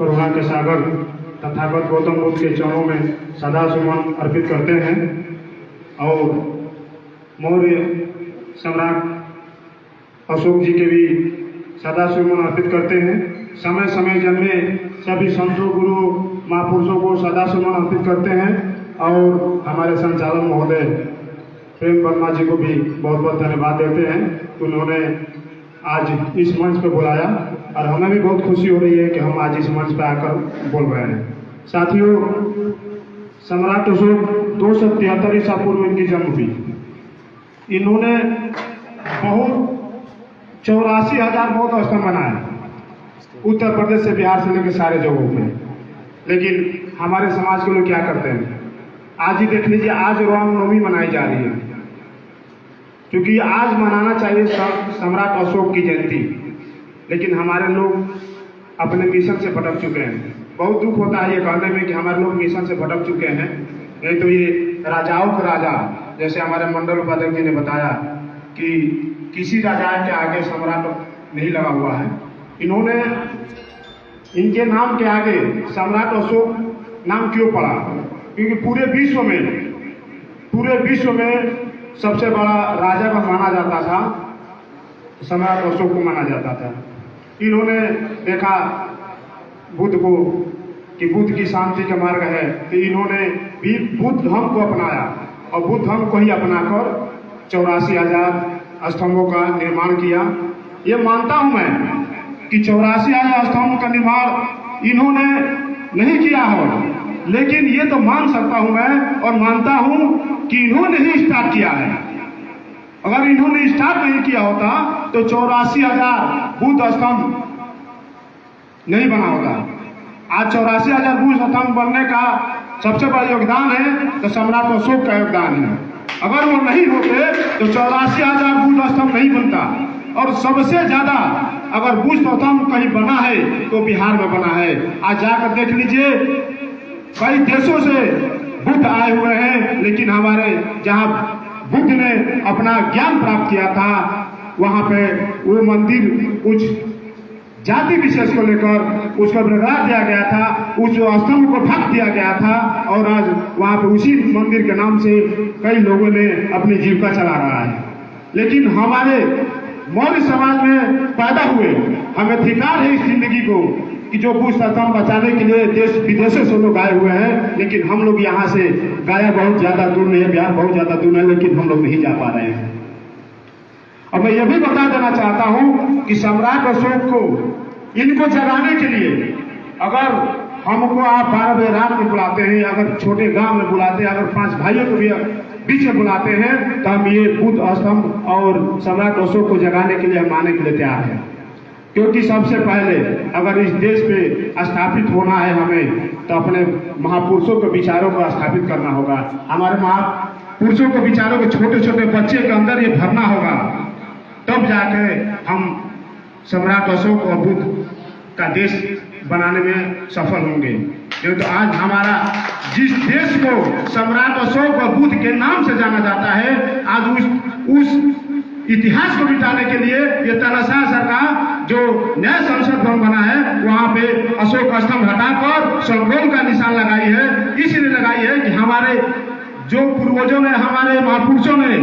करुणा के सागर तथागत गौतम बुद्ध के चरणों में सदा सुमन अर्पित करते हैं और मौर्य सम्राट अशोक जी के भी सदा सुमन अर्पित करते हैं। समय समय जन्मे सभी संतों गुरु महापुरुषों को सदा सुमन अर्पित करते हैं और हमारे संचालक महोदय प्रेम वर्मा जी को भी बहुत बहुत धन्यवाद देते हैं। उन्होंने आज इस मंच पर बुलाया और हमें भी बहुत खुशी हो रही है कि हम आज इस मंच पर आकर बोल रहे हैं। साथियों, सम्राट अशोक 273 ईसा पूर्व इनकी जन्म हुई। इन्होंने बहुत 84,000 बौद्ध स्तंभ बनाए उत्तर प्रदेश से बिहार से लेकर सारे जगहों पे। लेकिन हमारे समाज के लोग क्या करते हैं, आज ही देख लीजिए, आज रामनवमी मनाई जा रही है क्योंकि आज मनाना चाहिए सम्राट अशोक की जयंती, लेकिन हमारे लोग अपने मिशन से भटक चुके हैं। बहुत दुख होता है ये कहने में कि हमारे लोग मिशन से भटक चुके हैं। नहीं तो ये राजाओं के राजा, जैसे हमारे मंडल उपाध्यक्ष जी ने बताया कि किसी राजा के आगे सम्राट नहीं लगा हुआ है। इन्होंने इनके नाम के आगे सम्राट अशोक नाम क्यों पड़ा, क्योंकि पूरे विश्व में सबसे बड़ा राजा का माना जाता था, सम्राट अशोक को माना जाता था। इन्होंने देखा बुद्ध को कि बुद्ध की शांति का मार्ग है, तो इन्होंने भी बुद्ध धर्म को अपनाया और बुद्ध धर्म को ही अपनाकर 84,000 स्तंभों का निर्माण किया। ये मानता हूं मैं कि 84,000 स्तंभ का निर्माण इन्होंने नहीं किया हो, लेकिन ये तो मान सकता हूं मैं और मानता हूं कि इन्होंने ही स्टार्ट किया है। अगर इन्होंने स्टार्ट नहीं किया होता तो 84,000 बुद्ध स्तंभ नहीं बना होता। आज 84,000 बुद्ध स्तंभ बनने का सबसे बड़ा योगदान है तो सम्राट अशोक का योगदान है। अगर वो नहीं होते तो 84,000 बुद्ध स्तंभ नहीं बनता। और सबसे ज्यादा अगर बुद्ध स्तंभ कहीं बना है तो बिहार में बना है। आज जाकर देख लीजिए, कई देशों से बुद्ध आए हुए हैं, लेकिन हमारे जहाँ बुद्ध ने अपना ज्ञान प्राप्त किया था वहां पे वो मंदिर कुछ जाति विशेष को लेकर उसको बिगाड़ दिया गया था, उस स्तंभ को ढक दिया गया था और आज वहां पे उसी मंदिर के नाम से कई लोगों ने अपनी जीविका चला रहा है। लेकिन हमारे मौर्य समाज में पैदा हुए, हमें अधिकार है इस जिंदगी को कि जो बुद्ध स्तंभ बचाने के लिए देश विदेशों से लोग आए हुए हैं, लेकिन हम लोग यहाँ से गया बहुत ज्यादा दूर नहीं है, बिहार बहुत ज्यादा दूर है, लेकिन हम लोग नहीं जा पा रहे हैं। और मैं यह भी बता देना चाहता हूं कि सम्राट अशोक को इनको जगाने के लिए अगर हमको आप 12 बजे रात में बुलाते हैं, अगर छोटे गांव में बुलाते हैं, अगर 5 भाइयों को भी बीच में बुलाते हैं, तो हम ये बुद्ध स्तंभ और सम्राट अशोक को जगाने के लिए हम आने के लिए तैयार हैं। क्योंकि सबसे पहले अगर इस देश पे स्थापित होना है हमें, तो अपने महापुरुषों के विचारों को स्थापित करना होगा। हमारे महापुरुषों के विचारों को छोटे छोटे बच्चे के अंदर ये भरना होगा, तब जाके हम सम्राट अशोक और बुद्ध का देश बनाने में सफल होंगे। जो तो आज हमारा जिस देश को सम्राट अशोक और बुद्ध के नाम से जाना जाता है, आज उस इतिहास को मिटाने के लिए ये तानाशाह सरकार जो नया संसद भवन बना है वहां पे अशोक स्तंभ हटाकर संगोल का निशान लगाई है। इसलिए लगाई है कि हमारे जो पूर्वजों ने, हमारे महापुरुषों ने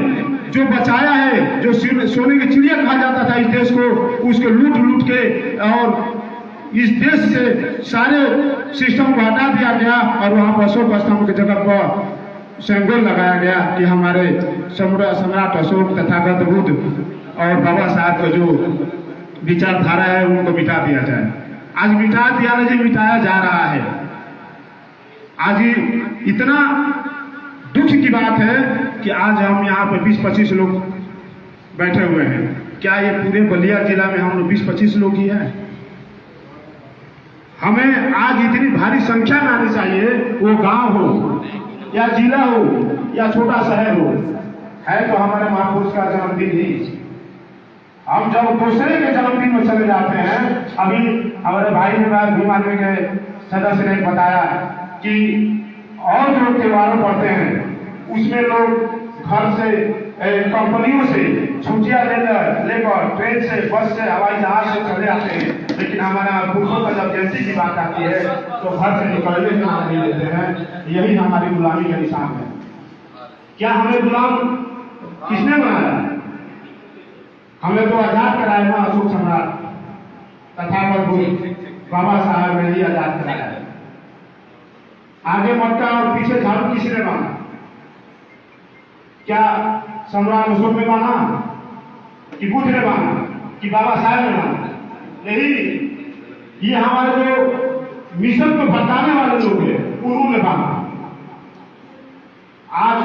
जो बचाया है, जो सोने की चिड़िया कहा जाता था इस देश को, उसको लूट के और इस देश से सारे सिस्टम को हटा दिया गया और वहां पर अशोक स्तंभ की जगह पर सिंबल लगाया गया कि हमारे सम्राट अशोक तथागत बुद्ध और बाबा साहब का जो विचारधारा है उनको मिटा दिया जाए। आज मिटा दिया नहीं, मिटाया जा रहा है। आज इतना दुख की बात है कि आज हम यहाँ पे 20-25 लोग बैठे हुए हैं। क्या ये पूरे बलिया जिला में हम लोग 20-25 लोग ही हैं? हमें आज इतनी भारी संख्या में आनी चाहिए, वो गांव हो या जिला हो या छोटा शहर हो, है तो हमारे महापुरुष का जन्मदिन ही। हम जब दूसरे के जन्मदिन में चले जाते हैं, अभी हमारे भाई ने भीमानवी के सदस्य ने बताया कि और जो त्योहार पड़ते हैं उसमें लोग घर से कंपनियों से छुट्टियां लेकर ट्रेन से, बस से, हवाई जहाज से चले आते हैं, लेकिन हमारा पुरुषों का जब जयंती की बात आती है तो घर से निकलने का नाम नहीं लेते हैं। यही हमारी गुलामी का निशान है। क्या हमें गुलाम किसने बनाया? हमें तो आजाद कराया ना अशोक सम्राट तथागत बुद्ध बाबा साहब ने ही आजाद कराया। आगे मटका और पीछे झाड़ू किसने बांधा? क्या सम्राट अशोक ने बांधा कि बुद्ध ने बांधा कि बाबा साहब ने बांधा? नहीं, ये हमारे जो मिशन को बताने वाले लोग हैं उन्होंने बांधा। आज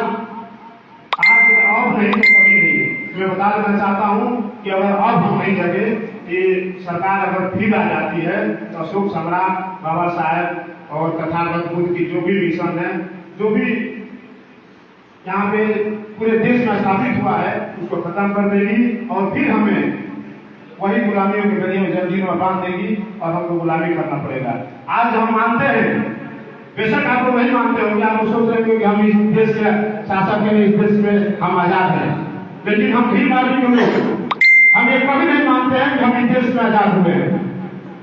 अब नहीं तो कभी नहीं। मैं बता देना चाहता हूं कि अगर अब हम नहीं जगे, ये सरकार अगर फिर आ जाती है तो अशोक सम्राट बाबा साहब और तथागत बुद्ध की जो भी मिशन है, जो भी यहाँ पे पूरे देश में स्थापित हुआ है, उसको खत्म कर देगी और फिर हमें वही गुलामियों के जरिए जंजीर में बांध देगी और हमको गुलामी करना पड़ेगा। आज हम मानते हैं, बेशक आप लोग नहीं मानते होंगे, आप सोच रहे होंगे कि हम इस देश के शासक हैं, इस देश में हम आजाद हैं, लेकिन हम भी मालूम लोग हम ये कभी नहीं मानते हैं कि हम इस देश में आजाद हुए हैं।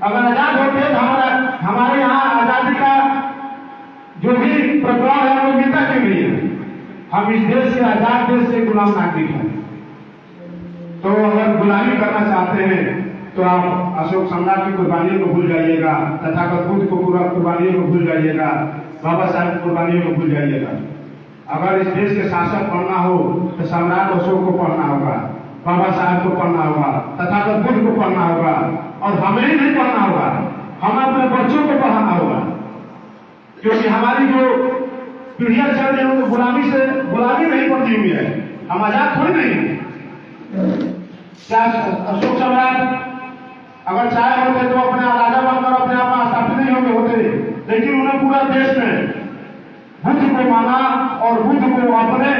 अगर आजाद होते तो हमारे यहाँ आजादी का जो भी प्रकरण है वो मिलता क्यों नहीं है? हम इस देश से, आजाद देश से गुलाम नागरिक हैं। तो अगर गुलामी करना चाहते हैं तो आप अशोक सम्राट की कुर्बानियों को भूल जाइएगा, तथागत बुद्ध को पूरा कुर्बानियों को भूल जाइएगा, बाबा साहब की कुर्बानियों को भूल जाइएगा। अगर इस देश के शासक पढ़ना हो तो सम्राट अशोक को पढ़ना होगा, बाबा साहब को पढ़ना होगा, तथागत बुद्ध को पढ़ना होगा, और हमें ही नहीं पढ़ना होगा, हमें अपने बच्चों को पढ़ाना होगा। क्योंकि हमारी जो पीढ़ियां चल रही है वो गुलामी नहीं पड़ती हुई है, हम आजाद थोड़ी नहीं है। क्या अशोक सम्राट अगर चाहे होते तो अपने राजा बनकर अपने आप में स्थापित नहीं होते, लेकिन उन्हें पूरा देश में बुद्ध को माना और बुद्ध को अपने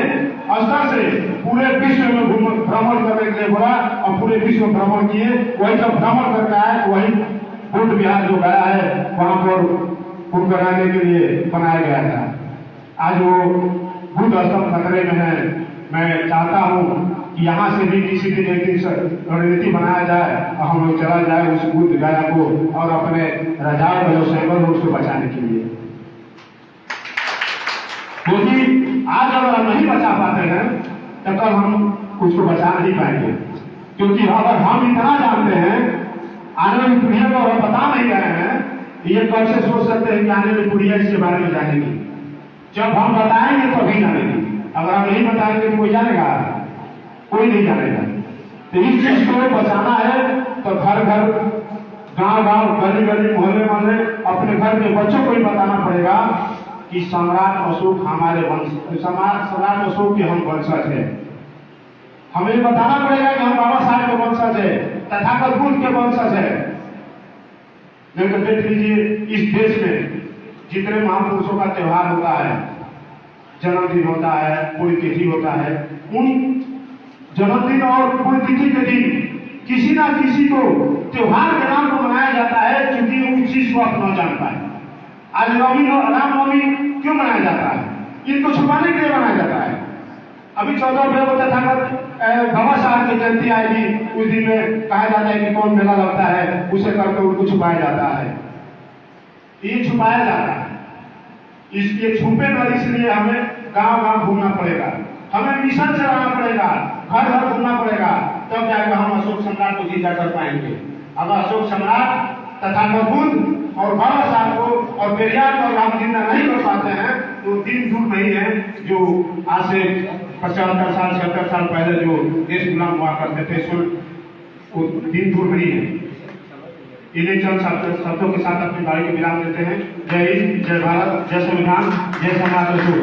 स्तर से पूरे विश्व में भ्रमण करने के लिए बोला और पूरे विश्व में भ्रमण किए। वही जब भ्रमण करके आए वही बुद्ध विहार जो गया है वहां पर कुंभ कराने के लिए बनाया गया था। आज वो बुद्ध स्तंभ खतरे में है। मैं चाहता हूं कि यहाँ से भी किसी भी रणनीति बनाया जाए और हम लोग चला जाए उस बुद्ध गया को और अपने राजाओं में जो सैकड़ों लोग उसको बचाने के लिए। क्योंकि आज अगर हम नहीं बचा पाते हैं तब तक हम उसको बचा नहीं पाएंगे। क्योंकि अगर हम इतना जानते हैं, आने वाली पीढ़ियों को हम बता नहीं रहे हैं, ये कब से सोच सकते हैं कि आने वाली पीढ़ियां इसके बारे में जानेगी? जब हम बताएंगे तभी जानेगी। अगर हम नहीं बताएंगे तो कोई जानेगा? कोई नहीं जानेगा। तो इस चीज को बचाना है तो घर घर, गांव गांव, गली गली, मोहल्ले मोहल्ले अपने घर के बच्चों को ही बताना पड़ेगा कि सम्राट अशोक हमारे वंश, सम्राट अशोक के हम वंशज हैं। हमें बताना पड़ेगा कि हम बाबा साहब के वंशज है, तथागत बुद्ध के वंशज है। नहीं तो देख लीजिए इस देश में जितने महापुरुषों का त्योहार होता है, जन्मदिन होता है, कोई तिथि होता है, उन जन्मदिन और कोई तिथि के दिन किसी ना किसी को त्योहार के नाम पर मनाया जाता है क्योंकि उस चीज को आप न जान पाए। आज रामनवमी क्यों मनाया जाता है? इनको छुपाने के लिए मनाया जाता है। अभी 14 अप्रैल को तथागत बाबा साहब की जयंती आएगी, उस दिन में कहा जाता है कि कौन मेला लगता है, उसे करके उनको छुपाया जाता है। ये छुपाया जाता है, इसलिए छुपे न, इसलिए हमें गांव गांव घूमना पड़ेगा, हमें मिशन चलाना पड़ेगा, घर घर घूमना पड़ेगा, तब जाकर हम अशोक सम्राट को जिंदा कर पाएंगे। अगर अशोक सम्राट तथागत बुद्ध और बाबा साहब को और पेरियार को हम जिंदा नहीं कर पाते हैं तो दिन दूर नहीं है जो आज से 75 साल 76 साल पहले जो देश गुलाम हुआ करते थे, वो दिन दूर नहीं है। इन्हीं चंद शब्दों के साथ अपनी बारी को विराम देते हैं। जय हिंद, जय भारत, जय संविधान, जय सम्राट अशोक।